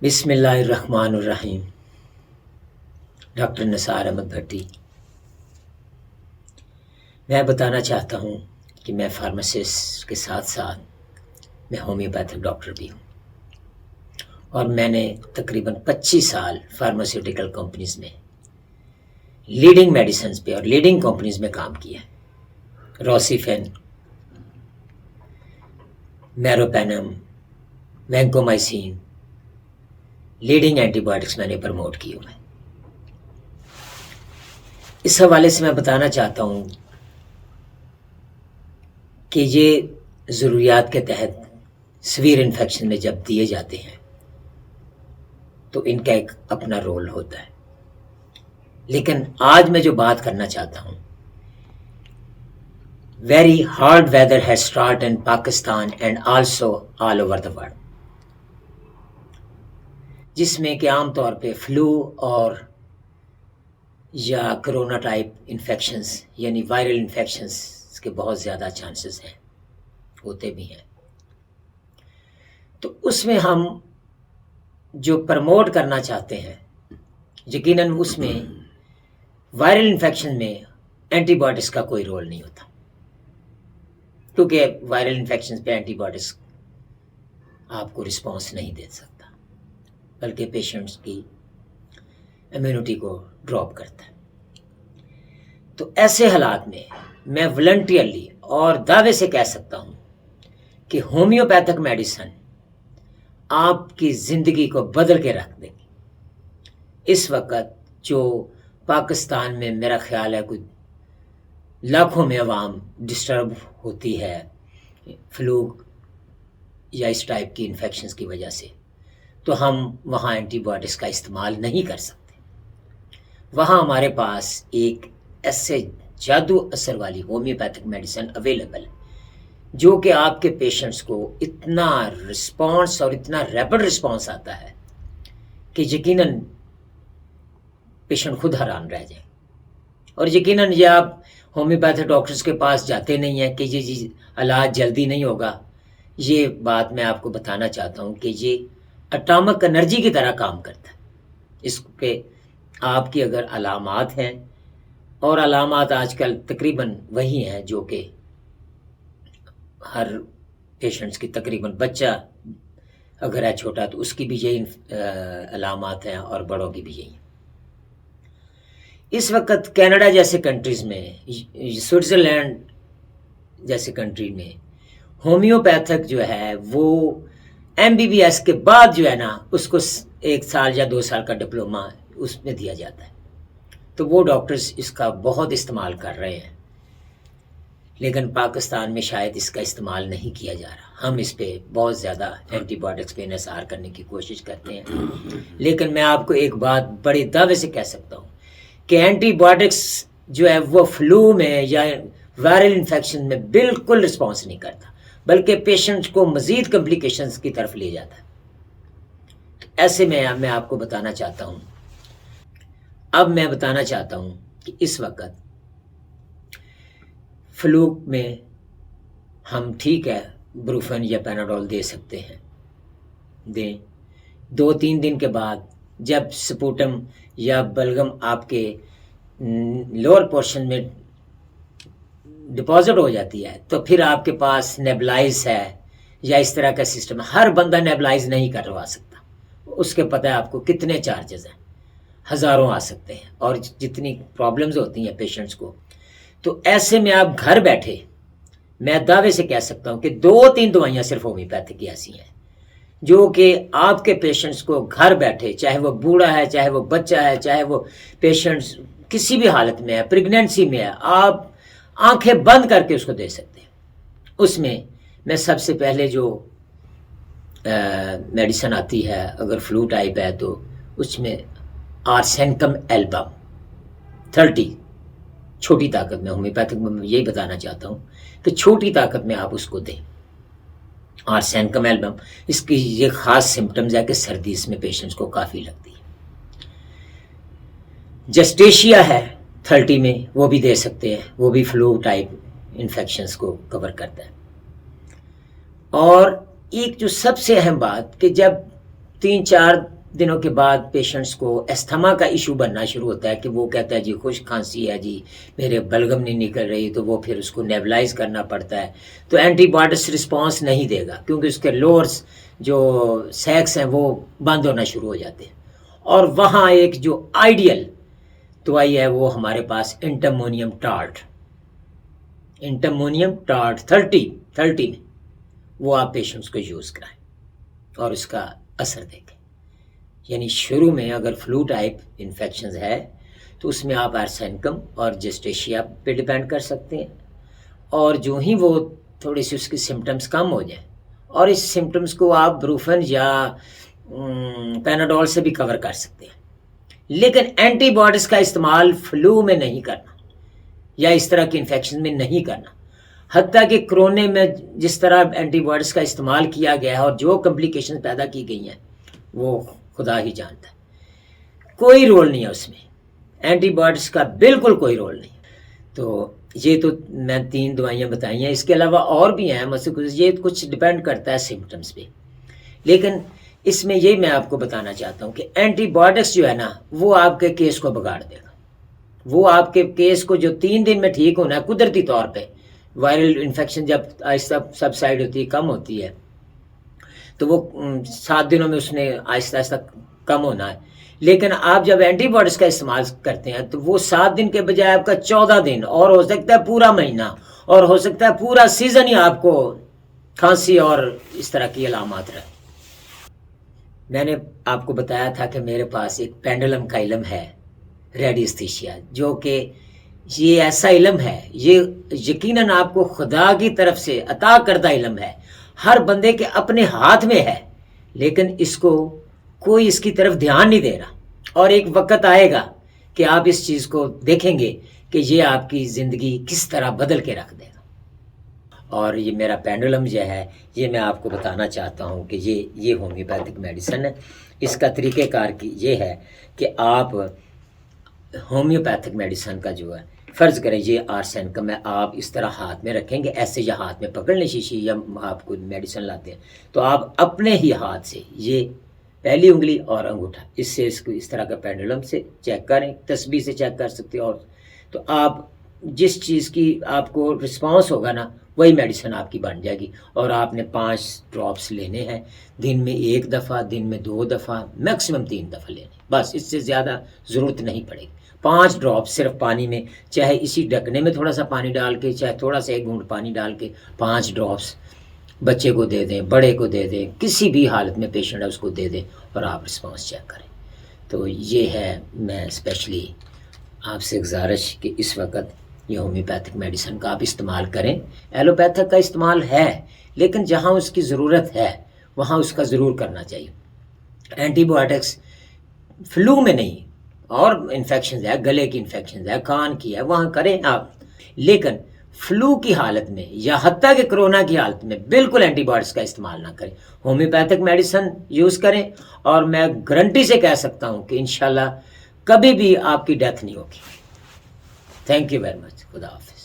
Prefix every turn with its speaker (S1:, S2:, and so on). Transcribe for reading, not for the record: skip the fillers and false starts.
S1: بسم اللہ الرحمن الرحیم۔ ڈاکٹر نثار احمد بھٹی۔ میں بتانا چاہتا ہوں کہ میں فارماسسٹ کے ساتھ ساتھ میں ہومیوپیتھک ڈاکٹر بھی ہوں، اور میں نے تقریباً 25 سال فارماسیوٹیکل کمپنیز میں لیڈنگ میڈیسنز پہ اور لیڈنگ کمپنیز میں کام کیا ہے۔ روسیفین، میروپینم، وینکومائسین، لیڈنگ اینٹی بایوٹکس میں نے پروموٹ کی ہوئے۔ اس حوالے سے میں بتانا چاہتا ہوں کہ یہ ضروریات کے تحت سویر انفیکشن میں جب دیے جاتے ہیں تو ان کا ایک اپنا رول ہوتا ہے، لیکن آج میں جو بات کرنا چاہتا ہوں، very hard weather has start in Pakistan and also all over the world, جس میں کہ عام طور پہ فلو اور یا کرونا ٹائپ انفیکشنز یعنی وائرل انفیکشنز کے بہت زیادہ چانسز ہیں، ہوتے بھی ہیں۔ تو اس میں ہم جو پروموٹ کرنا چاہتے ہیں، یقیناً اس میں وائرل انفیکشن میں اینٹی بایوٹکس کا کوئی رول نہیں ہوتا، کیونکہ وائرل انفیکشن پہ اینٹی بایوٹکس آپ کو رسپانس نہیں دے سکتا، بلکہ پیشنٹس کی امیونٹی کو ڈراپ کرتا ہے۔ تو ایسے حالات میں میں والنٹیئرلی اور دعوے سے کہہ سکتا ہوں کہ ہومیوپیتھک میڈیسن آپ کی زندگی کو بدل کے رکھ دے گی۔ اس وقت جو پاکستان میں میرا خیال ہے کوئی لاکھوں میں عوام ڈسٹرب ہوتی ہے فلو یا اس ٹائپ کی انفیکشنز کی وجہ سے، تو ہم وہاں اینٹی بایوٹکس کا استعمال نہیں کر سکتے۔ وہاں ہمارے پاس ایک ایسے جادو اثر والی ہومیوپیتھک میڈیسن اویلیبل ہے جو کہ آپ کے پیشنٹس کو اتنا رسپانس اور اتنا ریپڈ رسپانس آتا ہے کہ یقیناً پیشنٹ خود حیران رہ جائیں۔ اور یقیناً یہ آپ ہومیوپیتھک ڈاکٹرز کے پاس جاتے نہیں ہیں کہ یہ علاج جلدی نہیں ہوگا۔ یہ بات میں آپ کو بتانا چاہتا ہوں کہ یہ اٹامک انرجی کی طرح کام کرتا ہے۔ اس کے آپ کی اگر علامات ہیں، اور علامات آج کل تقریباً وہی ہیں جو کہ ہر پیشنٹس کی تقریباً بچہ اگر ہے چھوٹا تو اس کی بھی یہی علامات ہیں، اور بڑوں کی بھی یہی ہیں۔ اس وقت کینیڈا جیسے کنٹریز میں، سوئٹزرلینڈ جیسے کنٹری میں ہومیوپیتھک جو ہے وہ MBBS کے بعد جو ہے نا اس کو 1 سال یا 2 سال کا ڈپلوما اس میں دیا جاتا ہے۔ تو وہ ڈاکٹرز اس کا بہت استعمال کر رہے ہیں، لیکن پاکستان میں شاید اس کا استعمال نہیں کیا جا رہا۔ ہم اس پہ بہت زیادہ اینٹی بایوٹکس پہ انحصار کرنے کی کوشش کرتے ہیں، لیکن میں آپ کو ایک بات بڑے دعوے سے کہہ سکتا ہوں کہ اینٹی بایوٹکس جو ہے وہ فلو میں یا وائرل انفیکشن میں بالکل رسپانس نہیں کرتا، بلکہ پیشنٹ کو مزید کمپلیکیشنز کی طرف لے جاتا ہے۔ تو ایسے میں آپ کو بتانا چاہتا ہوں، اب میں بتانا چاہتا ہوں کہ اس وقت فلو میں ہم ٹھیک ہے بروفن یا پیناڈول دے سکتے ہیں، دیں 2-3 دن کے بعد جب سپوٹم یا بلغم آپ کے لوور پورشن میں ڈپازٹ ہو جاتی ہے تو پھر آپ کے پاس نیبلائز ہے یا اس طرح کا سسٹم ہے۔ ہر بندہ نیبلائز نہیں کروا سکتا، اس کے پتہ ہے آپ کو کتنے چارجز ہیں، ہزاروں آ سکتے ہیں، اور جتنی پرابلمز ہوتی ہیں پیشنٹس کو۔ تو ایسے میں آپ گھر بیٹھے، میں دعوے سے کہہ سکتا ہوں کہ 2-3 دوائیاں صرف ہومیوپیتھک کی ایسی ہیں جو کہ آپ کے پیشنٹس کو گھر بیٹھے، چاہے وہ بوڑھا ہے، چاہے وہ بچہ ہے، چاہے وہ پیشنٹس کسی بھی حالت میں ہے، پریگنینسی میں ہے، آپ آنکھیں بند کر کے اس کو دے سکتے ہیں۔ اس میں سب سے پہلے جو میڈیسن آتی ہے اگر فلو ٹائپ ہے تو اس میں آرسینکم ایلبم 30، چھوٹی طاقت میں، ہومیوپیتھک میں یہی بتانا چاہتا ہوں کہ چھوٹی طاقت میں آپ اس کو دیں، آرسینکم ایلبم۔ اس کی یہ خاص سمپٹمز ہے کہ سردی اس میں پیشنٹس کو کافی لگتی ہے۔ جسٹیشیا ہے 30 میں، وہ بھی دے سکتے ہیں، وہ بھی فلو ٹائپ انفیکشنز کو کور کرتا ہے۔ اور ایک جو سب سے اہم بات کہ جب 3-4 دنوں کے بعد پیشنٹس کو استھما کا ایشو بننا شروع ہوتا ہے کہ وہ کہتا ہے جی خشک کھانسی ہے جی، میرے بلغم نہیں نکل رہی، تو وہ پھر اس کو نیبلائز کرنا پڑتا ہے، تو اینٹی بایوٹکس رسپانس نہیں دے گا کیونکہ اس کے لورس جو سیکس ہیں وہ بند ہونا شروع ہو جاتے ہیں. اور وہاں ایک جو آئیڈیل دوائی ہے وہ ہمارے پاس انٹرمونیم ٹارٹ 30 میں وہ آپ پیشنٹس کو یوز کرائیں اور اس کا اثر دیکھیں. یعنی شروع میں اگر فلو ٹائپ انفیکشنز ہے تو اس میں آپ آرسینکم اور جسٹیشیا پہ ڈیپینڈ کر سکتے ہیں، اور جو ہی وہ تھوڑی سی اس کی سمٹمز کم ہو جائیں، اور اس سمٹمز کو آپ بروفن یا پیناڈول سے بھی کور کر سکتے ہیں، لیکن اینٹی بایوٹکس کا استعمال فلو میں نہیں کرنا یا اس طرح کی انفیکشن میں نہیں کرنا. حتیٰ کہ کرونے میں جس طرح اینٹی بایوٹکس کا استعمال کیا گیا ہے اور جو کمپلیکیشن پیدا کی گئی ہیں وہ خدا ہی جانتا ہے. کوئی رول نہیں ہے اس میں، اینٹی بایوٹکس کا بالکل کوئی رول نہیں. تو یہ تو میں 3 دوائیاں بتائی ہیں، اس کے علاوہ اور بھی ہیں، مثلا یہ کچھ ڈیپینڈ کرتا ہے سمٹمز پہ. لیکن اس میں یہ میں آپ کو بتانا چاہتا ہوں کہ اینٹی بایوٹکس جو ہے نا وہ آپ کے کیس کو بگاڑ دے گا. وہ آپ کے کیس کو جو 3 دن میں ٹھیک ہونا ہے قدرتی طور پہ، وائرل انفیکشن جب آہستہ سبسائڈ ہوتی ہے، کم ہوتی ہے، تو وہ 7 دنوں میں اس نے آہستہ آہستہ کم ہونا ہے. لیکن آپ جب اینٹی بایوٹکس کا استعمال کرتے ہیں تو وہ 7 دن کے بجائے آپ کا 14 دن اور ہو سکتا ہے پورا مہینہ اور ہو سکتا ہے پورا سیزن ہی آپ کو کھانسی اور اس طرح کی علامات رہے. میں نے آپ کو بتایا تھا کہ میرے پاس ایک پینڈولم کا علم ہے، ریڈیستھیشیا، جو کہ یہ ایسا علم ہے، یہ یقیناً آپ کو خدا کی طرف سے عطا کردہ علم ہے، ہر بندے کے اپنے ہاتھ میں ہے، لیکن اس کو کوئی اس کی طرف دھیان نہیں دے رہا. اور ایک وقت آئے گا کہ آپ اس چیز کو دیکھیں گے کہ یہ آپ کی زندگی کس طرح بدل کے رکھ دے گا. اور یہ میرا پینڈولم جو ہے یہ میں آپ کو بتانا چاہتا ہوں کہ یہ ہومیوپیتھک میڈیسن ہے. اس کا طریقہ کار کی یہ ہے کہ آپ ہومیوپیتھک میڈیسن کا جو ہے فرض کریں یہ آرسینکم ہے، آپ اس طرح ہاتھ میں رکھیں گے ایسے، یا ہاتھ میں پکڑ لیں شیشی، یا آپ کو میڈیسن لاتے ہیں تو آپ اپنے ہی ہاتھ سے یہ پہلی انگلی اور انگوٹھا اس سے اس کو اس طرح کا پینڈولم سے چیک کریں، تسبیح سے چیک کر سکتے ہیں. اور تو آپ جس چیز کی آپ کو رسپانس ہوگا نا وہی میڈیسن آپ کی بن جائے گی. اور آپ نے 5 ڈراپس لینے ہیں، دن میں 1 دفعہ، دن میں 2 دفعہ، میکسیمم 3 دفعہ لینے، بس اس سے زیادہ ضرورت نہیں پڑے گی. 5 ڈراپ صرف پانی میں، چاہے اسی ڈھکنے میں تھوڑا سا پانی ڈال کے، چاہے تھوڑا سا 1 گھونٹ پانی ڈال کے 5 ڈراپس بچے کو دے دیں، بڑے کو دے دیں، کسی بھی حالت میں پیشنٹ ہے اس کو دے دیں اور آپ رسپانس چیک کریں. تو یہ ہے میں اسپیشلی آپ سے گزارش کہ اس وقت یہ ہومیوپیتھک میڈیسن کا آپ استعمال کریں. ایلوپیتھک کا استعمال ہے لیکن جہاں اس کی ضرورت ہے وہاں اس کا ضرور کرنا چاہیے. اینٹی بایوٹکس فلو میں نہیں، اور انفیکشنز ہے، گلے کی انفیکشنز ہے، کان کی ہے، وہاں کریں آپ، لیکن فلو کی حالت میں یا حتیٰ کہ کرونا کی حالت میں بالکل اینٹی بایوٹکس کا استعمال نہ کریں، ہومیوپیتھک میڈیسن یوز کریں. اور میں گارنٹی سے کہہ سکتا ہوں کہ انشاءاللہ کبھی بھی آپ کی ڈیتھ نہیں ہوگی. Thank you very much. خدا حافظ.